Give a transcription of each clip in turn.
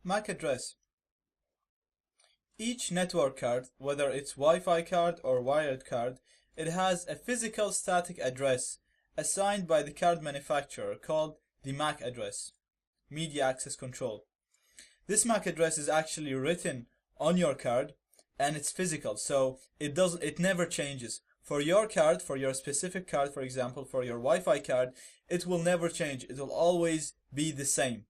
MAC address. Each network card, whether it's Wi-Fi card or wired card, it has a physical static address assigned by the card manufacturer called the MAC address, Media Access Control. This MAC address is actually written on your card and it's physical, so it never changes. For your card, for your specific card, for example, for your Wi-Fi card, it will never change. It will always be the same.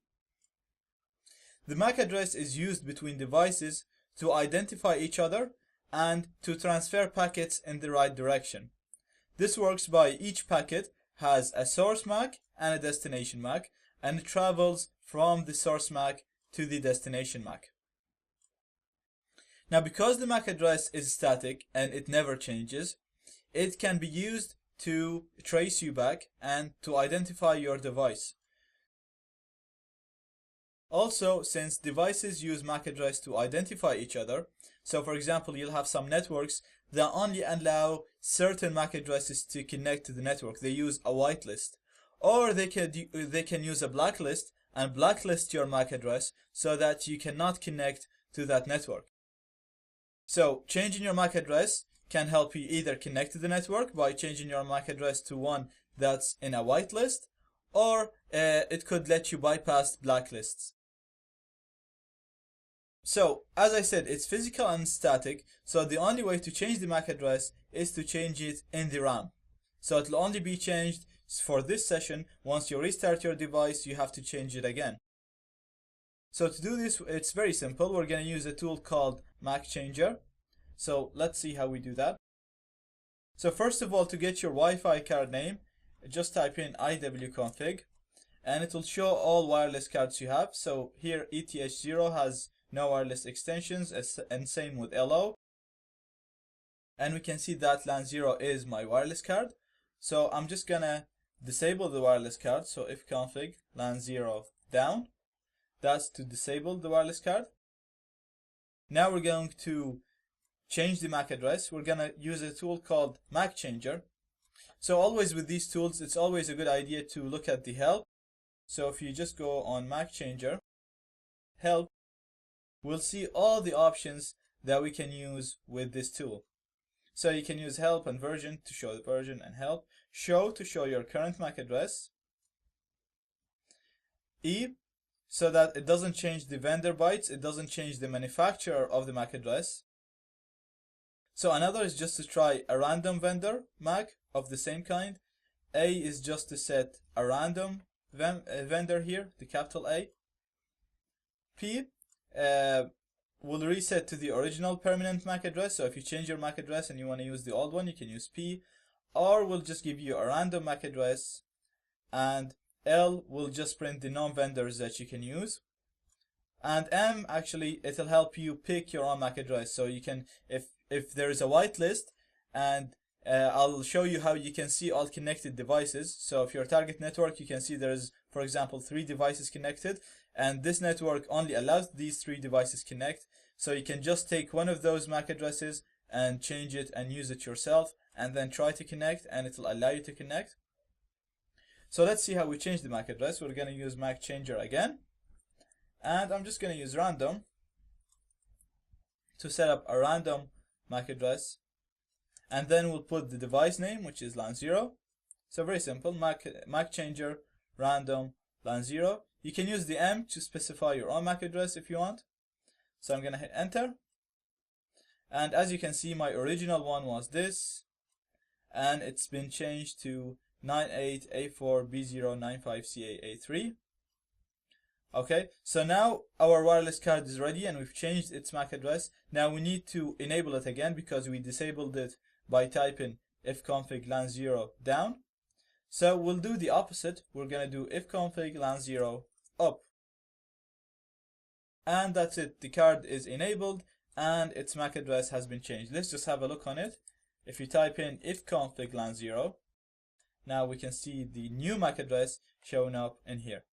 The MAC address is used between devices to identify each other and to transfer packets in the right direction. This works by each packet has a source MAC and a destination MAC, and it travels from the source MAC to the destination MAC. Now, because the MAC address is static and it never changes, it can be used to trace you back and to identify your device. Also, since devices use MAC address to identify each other, so for example, you'll have some networks that only allow certain MAC addresses to connect to the network. They use a whitelist, or they can use a blacklist and blacklist your MAC address so that you cannot connect to that network. So changing your MAC address can help you either connect to the network by changing your MAC address to one that's in a whitelist, or it could let you bypass blacklists. So, as I said, it's physical and static, so the only way to change the MAC address is to change it in the RAM. So it will only be changed for this session. Once you restart your device, you have to change it again. So to do this, it's very simple. We're going to use a tool called MAC Changer. So let's see how we do that. So first of all, to get your Wi-Fi card name, just type in iwconfig, and it will show all wireless cards you have. So here ETH0 has no wireless extensions, and same with LO. And we can see that LAN 0 is my wireless card. So I'm just gonna disable the wireless card. So ifconfig LAN 0 down. That's to disable the wireless card. Now we're going to change the MAC address. We're gonna use a tool called MAC Changer. So always with these tools, it's always a good idea to look at the help. So if you just go on MAC Changer, help, we'll see all the options that we can use with this tool. So you can use help and version to show the version, and help, show to show your current MAC address, E, so that it doesn't change the vendor bytes, it doesn't change the manufacturer of the MAC address. So another is just to try a random vendor MAC of the same kind. A is just to set a random vendor here, the capital A. P will reset to the original permanent MAC address. So if you change your MAC address and you want to use the old one, you can use P. Or will just give you a random MAC address, and L will just print the non-vendors that you can use. And M, actually, it'll help you pick your own MAC address. So you can, if there is a whitelist, and I'll show you how you can see all connected devices. So if your target network, you can see there's, for example, 3 devices connected, and this network only allows these 3 devices connect. So you can just take one of those MAC addresses and change it and use it yourself, and then try to connect, and it will allow you to connect. So let's see how we change the MAC address. We're going to use MAC Changer again, and I'm just going to use random to set up a random MAC address, and then we'll put the device name, which is LAN 0. So very simple, MAC Changer random LAN 0. You can use the M to specify your own MAC address if you want. So I'm going to hit enter, and as you can see, my original one was this, and it's been changed to 98A4B095CAA3. Okay, so now our wireless card is ready and we've changed its MAC address. Now we need to enable it again because we disabled it by typing ifconfig LAN 0 down. So we'll do the opposite. We're going to do ifconfig LAN 0 up. And that's it. The card is enabled and its MAC address has been changed. Let's just have a look on it. If you type in ifconfig LAN 0, now we can see the new MAC address showing up in here.